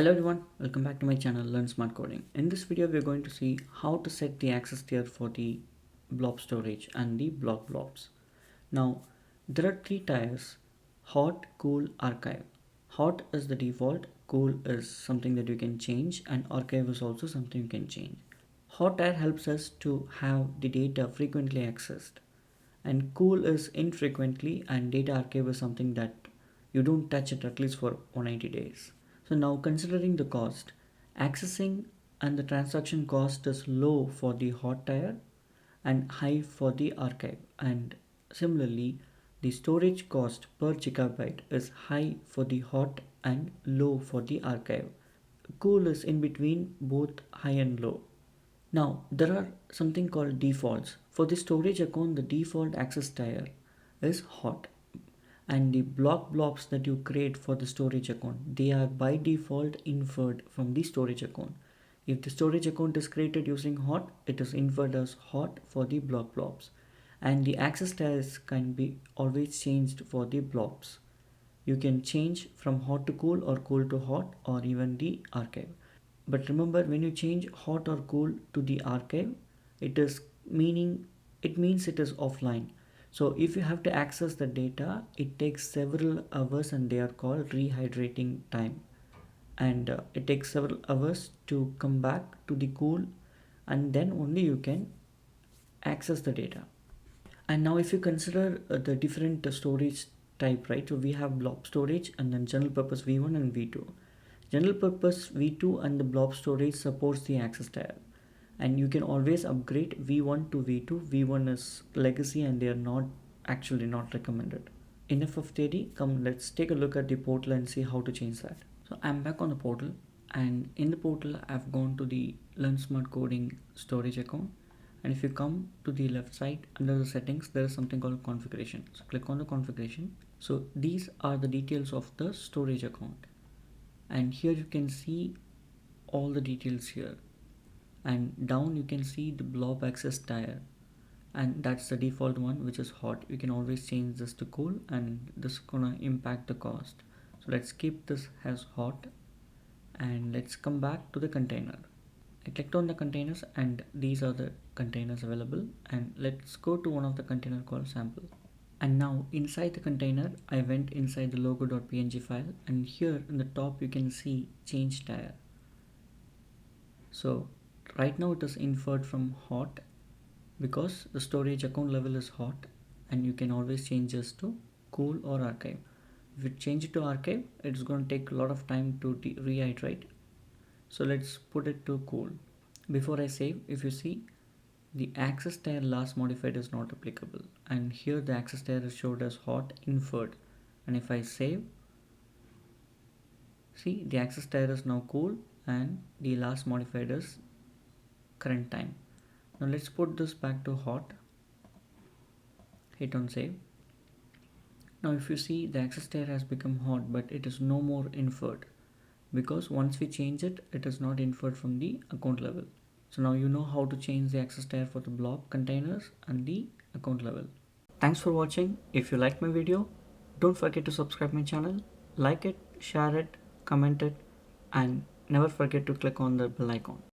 Hello everyone, welcome back to my channel Learn Smart Coding. In this video we're going to see how to set the access tier for the blob storage and the block blobs. Now there are three tiers: hot, cool, archive. Hot is the default, cool is something that you can change, and archive is also something you can change. Hot tier helps us to have the data frequently accessed, and cool is infrequently, and data archive is something that you don't touch it at least for 180 days. So now considering the cost, accessing and the transaction cost is low for the hot tier and high for the archive, and similarly the storage cost per gigabyte is high for the hot and low for the archive. Cool is in between both high and low. Now there are something called defaults. For the storage account, the default access tier is hot, and the block blobs that you create for the storage account, they are by default inferred from the storage account. If the storage account is created using hot, it is inferred as hot for the block blobs, and the access tiers can be always changed for the blobs. You can change from hot to cool or cool to hot or even the archive. But remember, when you change hot or cool to the archive, it is meaning it means it is offline. So if you have to access the data, it takes several hours, and they are called rehydrating time. And it takes several hours to come back to the cool, and then only you can access the data. And now if you consider the different storage type, right? So we have blob storage and then general purpose v1 and v2. General purpose v2 and the blob storage supports the access tier, and you can always upgrade v1 to v2. v1 is legacy and they are not recommended. Enough of theory, come let's take a look at the portal and see how to change that. So I'm back on the portal, and in the portal I've gone to the Learn Smart Coding storage account, and if you come to the left side under the settings, there is something called configuration. So click on the configuration. So these are the details of the storage account, and here you can see all the details here, and down you can see the blob access tier, and that's the default one, which is hot. You can always change this to cool, and this is gonna impact the cost. So let's keep this as hot, and let's come back to the container. I clicked on the containers, and these are the containers available, and let's go to one of the container called sample. And now inside the container, I went inside the logo.png file, and here in the top you can see change tier. So right now it is inferred from hot because the storage account level is hot, and you can always change this to cool or archive. If you change it to archive, it's going to take a lot of time to rehydrate. So let's put it to cool. Before I save, if you see, the access tier last modified is not applicable, and here the access tier is showed as hot inferred, and if I save, see the access tier is now cool and the last modified is current time. Now let's put this back to hot, hit on save. Now if you see, the access tier has become hot, but it is no more inferred, because once we change it, it is not inferred from the account level. So now you know how to change the access tier for the blob containers and the account level. Thanks for watching. If you like my video, don't forget to subscribe my channel, like it, share it, comment it, and never forget to click on the bell icon.